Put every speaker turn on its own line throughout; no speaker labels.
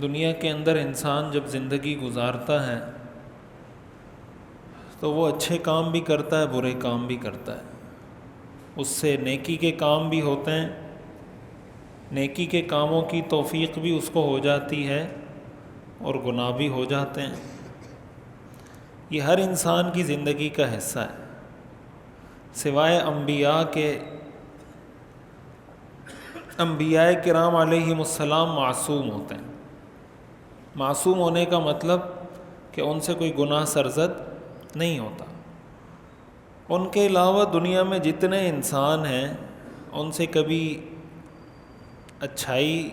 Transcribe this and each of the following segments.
دنیا کے اندر انسان جب زندگی گزارتا ہے تو وہ اچھے کام بھی کرتا ہے، برے کام بھی کرتا ہے۔ اس سے نیکی کے کام بھی ہوتے ہیں، نیکی کے کاموں کی توفیق بھی اس کو ہو جاتی ہے اور گناہ بھی ہو جاتے ہیں۔ یہ ہر انسان کی زندگی کا حصہ ہے، سوائے انبیاء کے۔ انبیاء کرام علیہم السلام معصوم ہوتے ہیں۔ معصوم ہونے کا مطلب کہ ان سے کوئی گناہ سرزد نہیں ہوتا۔ ان کے علاوہ دنیا میں جتنے انسان ہیں ان سے کبھی اچھائی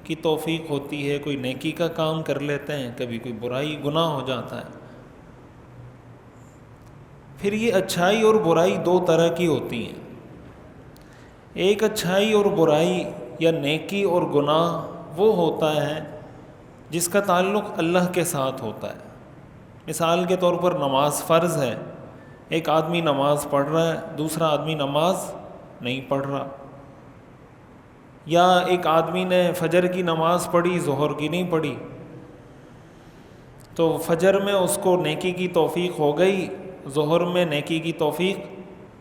کی توفیق ہوتی ہے، کوئی نیکی کا کام کر لیتے ہیں، کبھی کوئی برائی گناہ ہو جاتا ہے۔ پھر یہ اچھائی اور برائی دو طرح کی ہوتی ہیں۔ ایک اچھائی اور برائی یا نیکی اور گناہ وہ ہوتا ہے جس کا تعلق اللہ کے ساتھ ہوتا ہے۔ مثال کے طور پر نماز فرض ہے، ایک آدمی نماز پڑھ رہا ہے، دوسرا آدمی نماز نہیں پڑھ رہا، یا ایک آدمی نے فجر کی نماز پڑھی، ظہر کی نہیں پڑھی، تو فجر میں اس کو نیکی کی توفیق ہو گئی، ظہر میں نیکی کی توفیق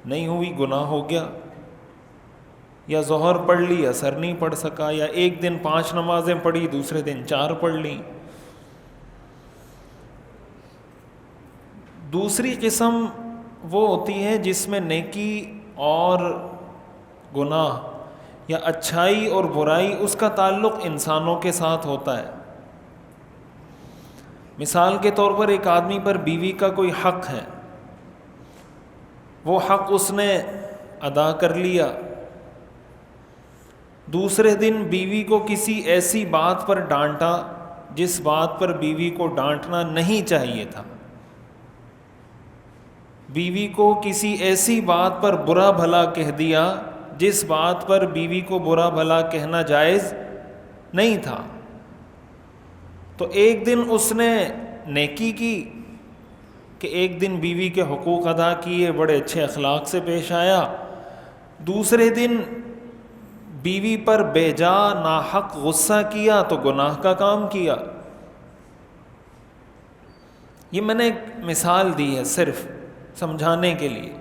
نہیں ہوئی، گناہ ہو گیا۔ یا ظہر پڑھ لی، عصر نہیں پڑھ سکا، یا ایک دن 5 نمازیں پڑھی، دوسرے دن 4 پڑھ لیں۔ دوسری قسم وہ ہوتی ہے جس میں نیکی اور گناہ یا اچھائی اور برائی اس کا تعلق انسانوں کے ساتھ ہوتا ہے۔ مثال کے طور پر ایک آدمی پر بیوی کا کوئی حق ہے، وہ حق اس نے ادا کر لیا، دوسرے دن بیوی کو کسی ایسی بات پر ڈانٹا جس بات پر بیوی کو ڈانٹنا نہیں چاہیے تھا، بیوی کو کسی ایسی بات پر برا بھلا کہہ دیا جس بات پر بیوی کو برا بھلا کہنا جائز نہیں تھا، تو ایک دن اس نے نیکی کی کہ ایک دن بیوی کے حقوق ادا کیے، بڑے اچھے اخلاق سے پیش آیا، دوسرے دن بیوی پر بے جا ناحق غصہ کیا تو گناہ کا کام کیا۔ یہ میں نے ایک مثال دی ہے صرف سمجھانے کے لیے۔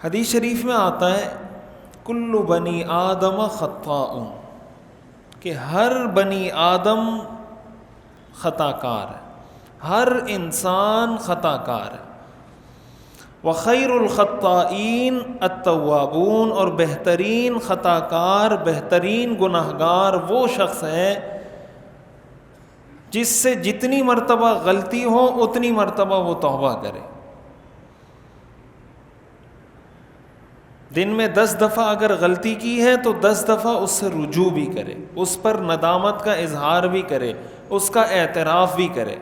حدیث شریف میں آتا ہے کل بنی آدم خطاء، کہ ہر بنی آدم خطا کار ہے، ہر انسان خطا کار ہے۔ وخیر الخطائین التوابون، اور بہترین خطا کار، بہترین گناہگار وہ شخص ہے جس سے جتنی مرتبہ غلطی ہو اتنی مرتبہ وہ توبہ کرے۔ دن میں 10 دفعہ اگر غلطی کی ہے تو 10 دفعہ اس سے رجوع بھی کرے، اس پر ندامت کا اظہار بھی کرے، اس کا اعتراف بھی کرے۔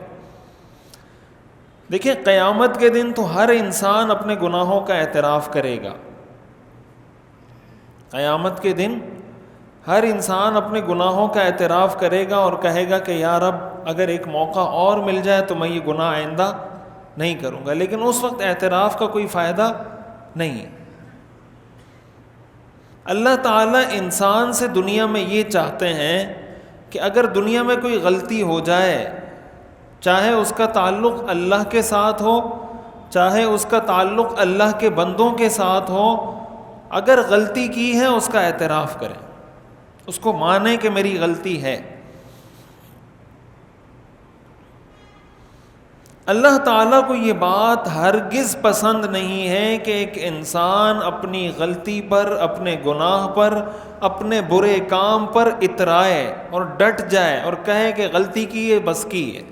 دیکھیں قیامت کے دن تو ہر انسان اپنے گناہوں کا اعتراف کرے گا۔ قیامت کے دن ہر انسان اپنے گناہوں کا اعتراف کرے گا اور کہے گا کہ یا رب اگر ایک موقع اور مل جائے تو میں یہ گناہ آئندہ نہیں کروں گا، لیکن اس وقت اعتراف کا کوئی فائدہ نہیں ہے۔ اللہ تعالیٰ انسان سے دنیا میں یہ چاہتے ہیں کہ اگر دنیا میں کوئی غلطی ہو جائے، چاہے اس کا تعلق اللہ کے ساتھ ہو، چاہے اس کا تعلق اللہ کے بندوں کے ساتھ ہو، اگر غلطی کی ہے اس کا اعتراف کریں، اس کو مانیں کہ میری غلطی ہے۔ اللہ تعالیٰ کو یہ بات ہرگز پسند نہیں ہے کہ ایک انسان اپنی غلطی پر، اپنے گناہ پر، اپنے برے کام پر اترائے اور ڈٹ جائے اور کہے کہ غلطی کی ہے بس کی ہے۔